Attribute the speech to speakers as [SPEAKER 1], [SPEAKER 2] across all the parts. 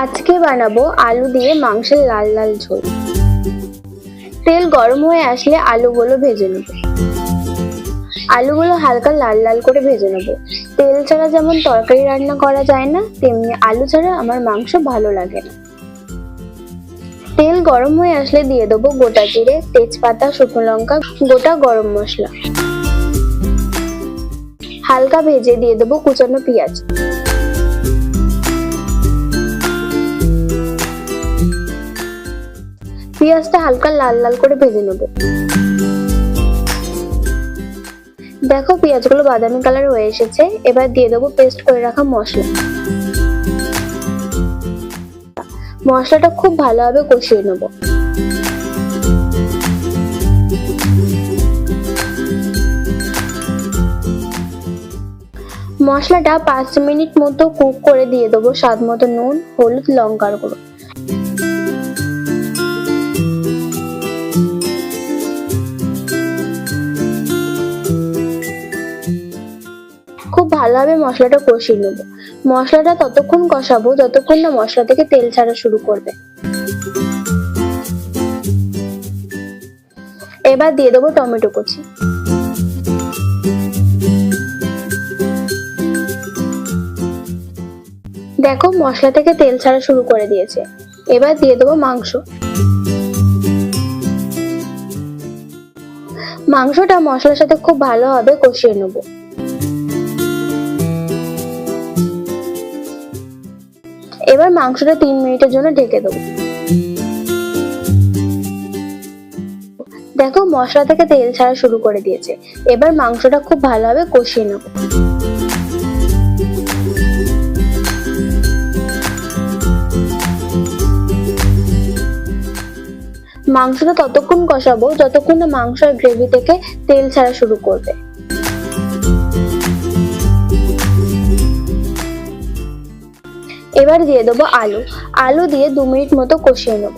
[SPEAKER 1] আজকে বানাবো আলু দিয়ে মাংসের লাল লাল ঝোল। তেল গরম হয়ে আসলে আলুগুলো ভেজে নেব। আলুগুলো হালকা লাল লাল করে ভেজে নেব। তেল ছাড়া যেমন তরকারি রান্না করা যায় না, তেমনি আলু ছাড়া আমার মাংস ভালো লাগে না। তেল গরম হয়ে আসলে দিয়ে দেবো গোটা জিরে, তেজপাতা, শুকনো লঙ্কা, গোটা গরম মশলা। হালকা ভেজে দিয়ে দেবো কুচানো পেঁয়াজ। পেঁয়াজটা হালকা লাল লাল করে ভেজে নেব। দেখো পেঁয়াজগুলো বাদামি কালার হয়ে এসেছে। এবার দিয়ে দেবো পেস্ট করে রাখা মশলা। মশলাটা খুব ভালোভাবে কষিয়ে নেব। মশলাটা 5 মিনিট মতো কুক করে দিয়ে দেবো স্বাদ মতো নুন, হলুদ, লঙ্কার গুঁড়ো। খুব ভালোভাবে মশলাটা কষিয়ে নেব। মশলাটা ততক্ষণ কষাবো যতক্ষণ না মশলা থেকে তেল ছাড়া শুরু করবে। এবার দিয়ে দেবো টমেটো কুচি। দেখো মশলা থেকে তেল ছাড়া শুরু করে দিয়েছে। এবার দিয়ে দেবো মাংস। মাংসটা মশলার সাথে খুব ভালোভাবে কষিয়ে নেব। এবার মাংসটা 3 মিনিটের জন্য ঢেকে দেবো। দেখো মশলা থেকে তেল ছাড়া শুরু করে দিয়েছে। এবার মাংসটা খুব ভালোভাবে কষিয়ে নেব। মাংসটা ততক্ষণ কষাবো যতক্ষণ না মাংসের গ্রেভি থেকে তেল ছাড়া শুরু করবে। এবার দিয়ে দেবো আলু। আলু দিয়ে 2 মিনিট মতো কষিয়ে নেব।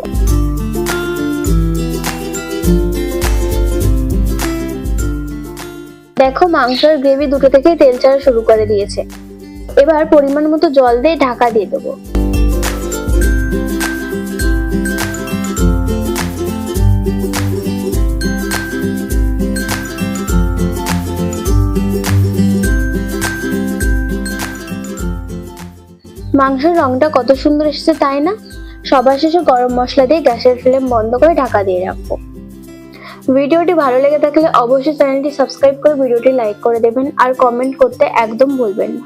[SPEAKER 1] দেখো মাংসের গ্রেভি দুটো থেকেই তেল ছাড়া শুরু করে দিয়েছে। এবার পরিমাণ মতো জল দিয়ে ঢাকা দিয়ে দেবো। মাংসের রংটা কত সুন্দর এসেছে তাই না? সবার শেষে গরম মশলা দিয়ে গ্যাসের ফ্লেম বন্ধ করে ঢাকা দিয়ে রাখবো। ভিডিওটি ভালো লেগে থাকলে অবশ্যই চ্যানেলটি সাবস্ক্রাইব করে ভিডিওটি লাইক করে দেবেন আর কমেন্ট করতে একদম ভুলবেন না।